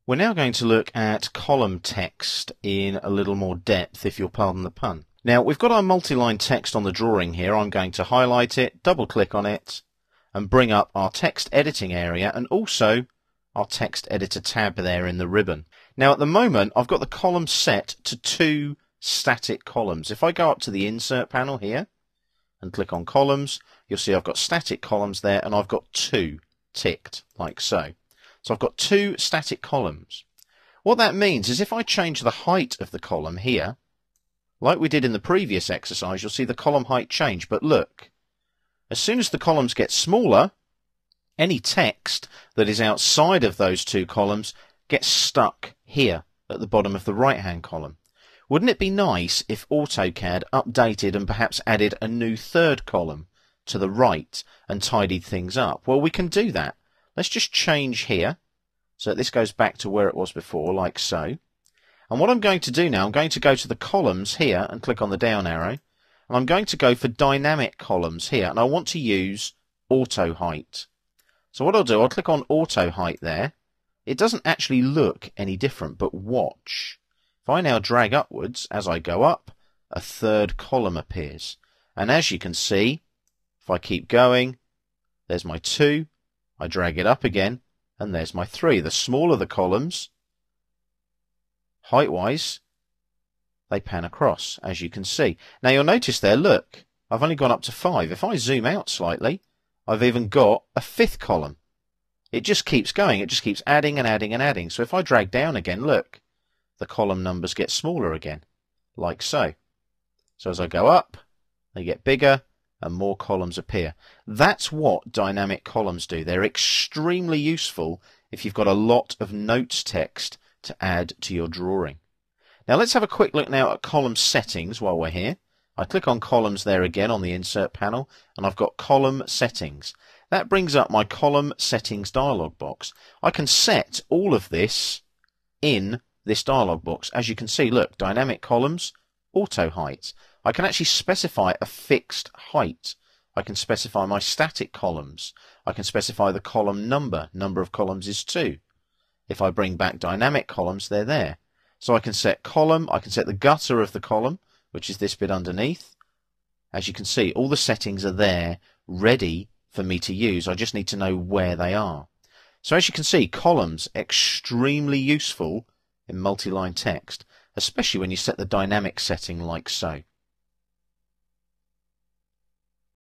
We're now going to look at column text in a little more depth, if you'll pardon the pun. Now, we've got our multi-line text on the drawing here. I'm going to highlight it, double-click on it, and bring up our text editing area and also our text editor tab there in the ribbon. Now, at the moment, I've got the column set to 2 static columns. If I go up to the Insert panel here and click on Columns, you'll see I've got static columns there, and I've got 2 ticked, like so. So I've got 2 static columns. What that means is if I change the height of the column here, like we did in the previous exercise, you'll see the column height change. But look, as soon as the columns get smaller, any text that is outside of those 2 columns gets stuck here at the bottom of the right-hand column. Wouldn't it be nice if AutoCAD updated and perhaps added a new 3rd column to the right and tidied things up? Well, we can do that. Let's just change here so that this goes back to where it was before, like so. And what I'm going to do now, I'm going to go to the columns here and click on the down arrow. And I'm going to go for dynamic columns here. And I want to use auto height. So what I'll do, I'll click on auto height there. It doesn't actually look any different, but watch. If I now drag upwards, as I go up, a 3rd column appears. And as you can see, if I keep going, there's my 2. I drag it up again, and there's my 3. The smaller the columns, height-wise, they pan across, as you can see. Now you'll notice there, look, I've only gone up to 5. If I zoom out slightly, I've even got a 5th column. It just keeps going. It just keeps adding and adding and adding. So if I drag down again, look, the column numbers get smaller again, like so. So as I go up, they get bigger, and more columns appear. That's what dynamic columns do. They're extremely useful if you've got a lot of notes text to add to your drawing. Now let's have a quick look now at column settings while we're here. I click on columns there again on the Insert panel, and I've got column settings. That brings up my column settings dialog box. I can set all of this in this dialog box. As you can see, look, dynamic columns, auto height. I can actually specify a fixed height. I can specify my static columns. I can specify the column number. Number of columns is 2. If I bring back dynamic columns, they're there. So I can set column, I can set the gutter of the column, which is this bit underneath. As you can see, all the settings are there, ready for me to use. I just need to know where they are. So as you can see, columns, extremely useful in multi-line text, especially when you set the dynamic setting like so.